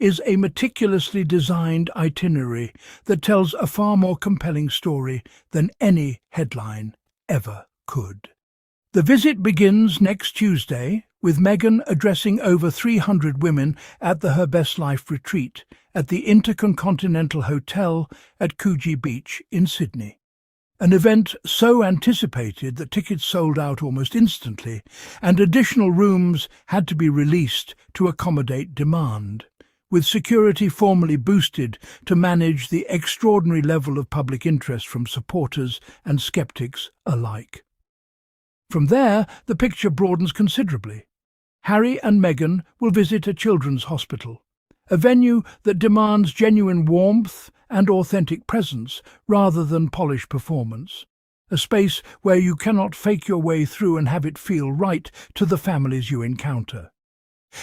is a meticulously designed itinerary that tells a far more compelling story than any headline ever could. The visit begins next Tuesday, with Meghan addressing over 300 women at the Her Best Life retreat at the Intercontinental Hotel at Coogee Beach in Sydney. An event so anticipated that tickets sold out almost instantly, and additional rooms had to be released to accommodate demand, with security formally boosted to manage the extraordinary level of public interest from supporters and skeptics alike. From there, the picture broadens considerably. Harry and Meghan will visit a children's hospital, a venue that demands genuine warmth and authentic presence rather than polished performance, a space where you cannot fake your way through and have it feel right to the families you encounter.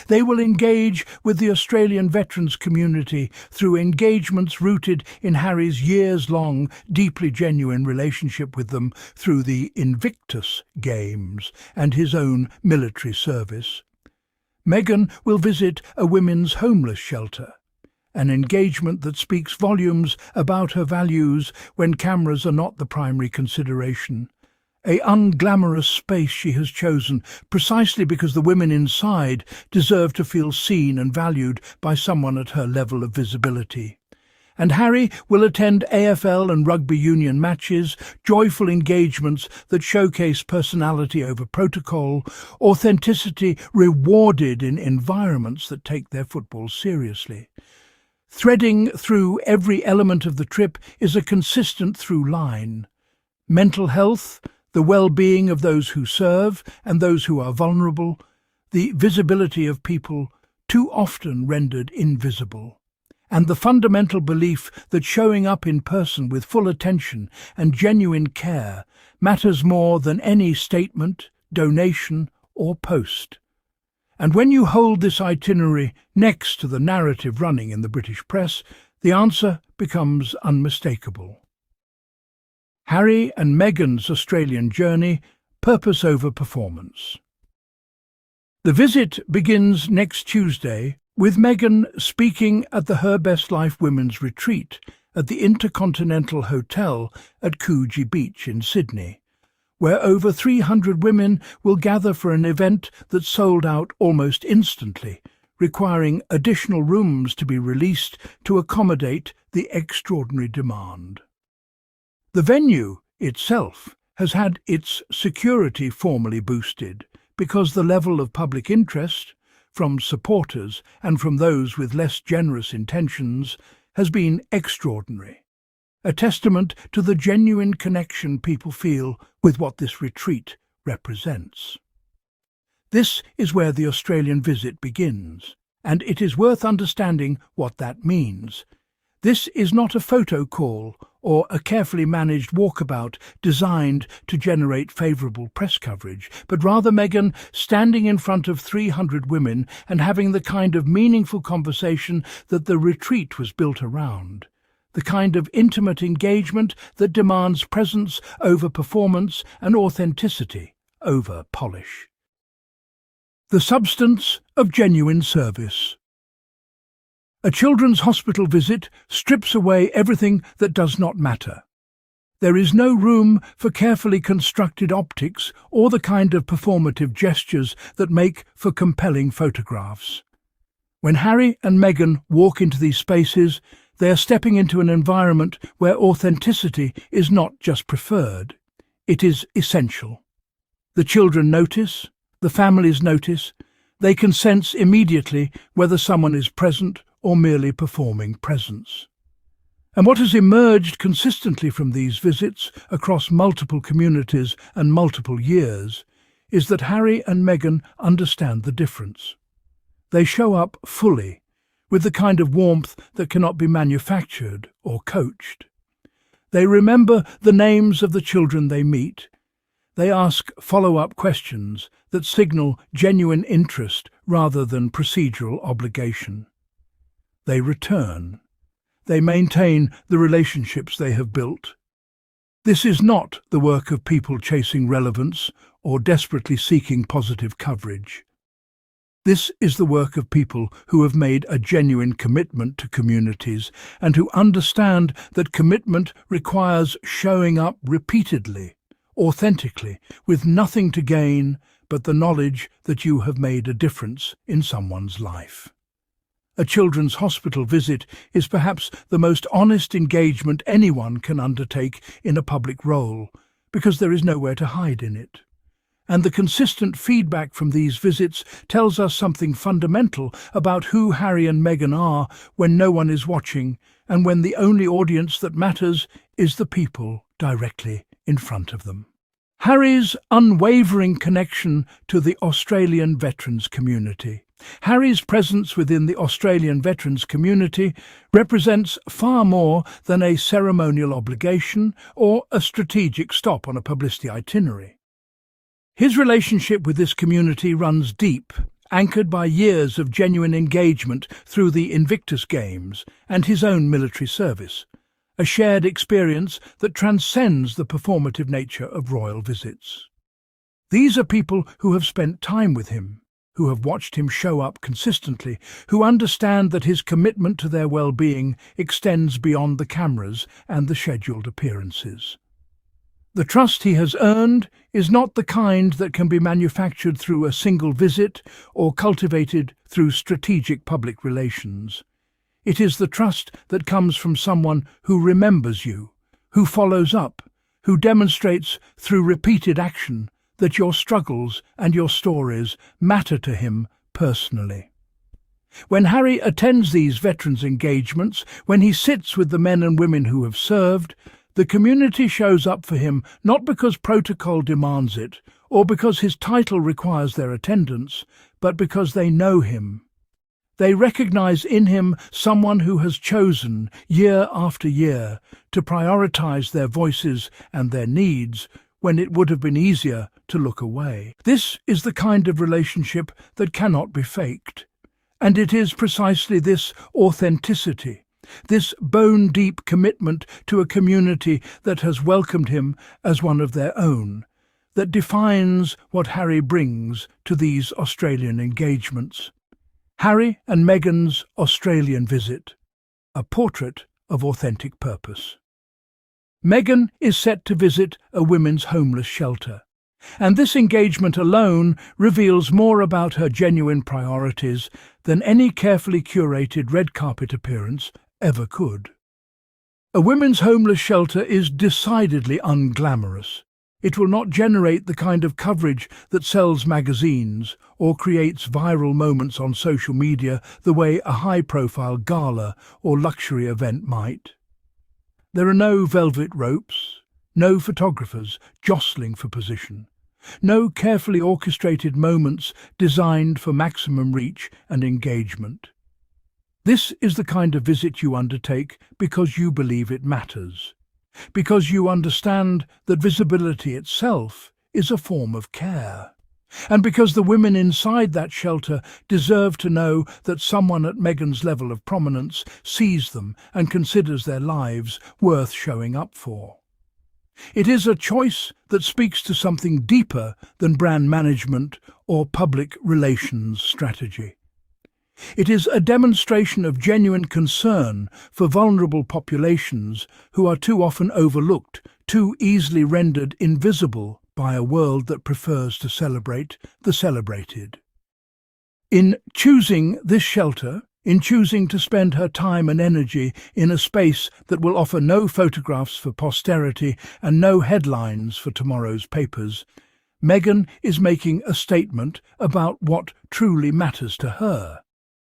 They will engage with the Australian veterans community through engagements rooted in Harry's years-long, deeply genuine relationship with them through the Invictus Games and his own military service. Meghan will visit a women's homeless shelter, an engagement that speaks volumes about her values when cameras are not the primary consideration. An unglamorous space she has chosen precisely because the women inside deserve to feel seen and valued by someone at her level of visibility. And Harry will attend AFL and rugby union matches, joyful engagements that showcase personality over protocol, authenticity rewarded in environments that take their football seriously. Threading through every element of the trip is a consistent through line: mental health, the well-being of those who serve and those who are vulnerable, the visibility of people too often rendered invisible, and the fundamental belief that showing up in person with full attention and genuine care matters more than any statement, donation, or post. And when you hold this itinerary next to the narrative running in the British press, the answer becomes unmistakable. Harry and Meghan's Australian journey, purpose over performance. The visit begins next Tuesday with Meghan speaking at the Her Best Life Women's Retreat at the Intercontinental Hotel at Coogee Beach in Sydney, where over 300 women will gather for an event that sold out almost instantly, requiring additional rooms to be released to accommodate the extraordinary demand. The venue itself has had its security formally boosted because the level of public interest, from supporters and from those with less generous intentions, has been extraordinary, a testament to the genuine connection people feel with what this retreat represents. This is where the Australian visit begins, and it is worth understanding what that means. This is not a photo call or a carefully managed walkabout designed to generate favourable press coverage, but rather Meghan standing in front of 300 women and having the kind of meaningful conversation that the retreat was built around, the kind of intimate engagement that demands presence over performance and authenticity over polish. The substance of genuine service. A children's hospital visit strips away everything that does not matter. There is no room for carefully constructed optics or the kind of performative gestures that make for compelling photographs. When Harry and Meghan walk into these spaces, they are stepping into an environment where authenticity is not just preferred, it is essential. The children notice, the families notice, they can sense immediately whether someone is present or merely performing presence. And what has emerged consistently from these visits across multiple communities and multiple years is that Harry and Meghan understand the difference. They show up fully, with the kind of warmth that cannot be manufactured or coached. They remember the names of the children they meet. They ask follow-up questions that signal genuine interest rather than procedural obligation. They return. They maintain the relationships they have built. This is not the work of people chasing relevance or desperately seeking positive coverage. This is the work of people who have made a genuine commitment to communities and who understand that commitment requires showing up repeatedly, authentically, with nothing to gain but the knowledge that you have made a difference in someone's life. A children's hospital visit is perhaps the most honest engagement anyone can undertake in a public role, because there is nowhere to hide in it. And the consistent feedback from these visits tells us something fundamental about who Harry and Meghan are when no one is watching and when the only audience that matters is the people directly in front of them. Harry's unwavering connection to the Australian veterans community. Harry's presence within the Australian veterans community represents far more than a ceremonial obligation or a strategic stop on a publicity itinerary. His relationship with this community runs deep, anchored by years of genuine engagement through the Invictus Games and his own military service, a shared experience that transcends the performative nature of royal visits. These are people who have spent time with him, who have watched him show up consistently, who understand that his commitment to their well-being extends beyond the cameras and the scheduled appearances. The trust he has earned is not the kind that can be manufactured through a single visit or cultivated through strategic public relations. It is the trust that comes from someone who remembers you, who follows up, who demonstrates through repeated action that your struggles and your stories matter to him personally. When Harry attends these veterans' engagements, when he sits with the men and women who have served, the community shows up for him not because protocol demands it or because his title requires their attendance, but because they know him. They recognize in him someone who has chosen, year after year, to prioritize their voices and their needs when it would have been easier to look away. This is the kind of relationship that cannot be faked. And it is precisely this authenticity, this bone-deep commitment to a community that has welcomed him as one of their own, that defines what Harry brings to these Australian engagements. Harry and Meghan's Australian visit, a portrait of authentic purpose. Meghan is set to visit a women's homeless shelter, and this engagement alone reveals more about her genuine priorities than any carefully curated red carpet appearance ever could. A women's homeless shelter is decidedly unglamorous. It will not generate the kind of coverage that sells magazines or creates viral moments on social media the way a high-profile gala or luxury event might. There are no velvet ropes, no photographers jostling for position, no carefully orchestrated moments designed for maximum reach and engagement. This is the kind of visit you undertake because you believe it matters, because you understand that visibility itself is a form of care, and because the women inside that shelter deserve to know that someone at Meghan's level of prominence sees them and considers their lives worth showing up for. It is a choice that speaks to something deeper than brand management or public relations strategy. It is a demonstration of genuine concern for vulnerable populations who are too often overlooked, too easily rendered invisible by a world that prefers to celebrate the celebrated. In choosing this shelter, in choosing to spend her time and energy in a space that will offer no photographs for posterity and no headlines for tomorrow's papers, Meghan is making a statement about what truly matters to her.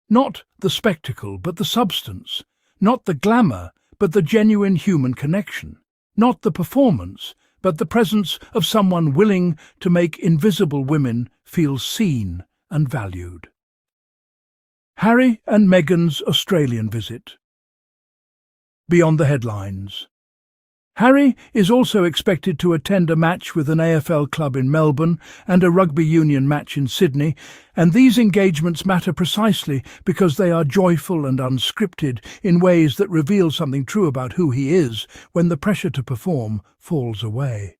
Not the spectacle, but the substance. Not the glamour, but the genuine human connection. Not the performance, but the presence of someone willing to make invisible women feel seen and valued. Harry and Meghan's Australian visit. Beyond the headlines. Harry is also expected to attend a match with an AFL club in Melbourne and a rugby union match in Sydney, and these engagements matter precisely because they are joyful and unscripted in ways that reveal something true about who he is when the pressure to perform falls away.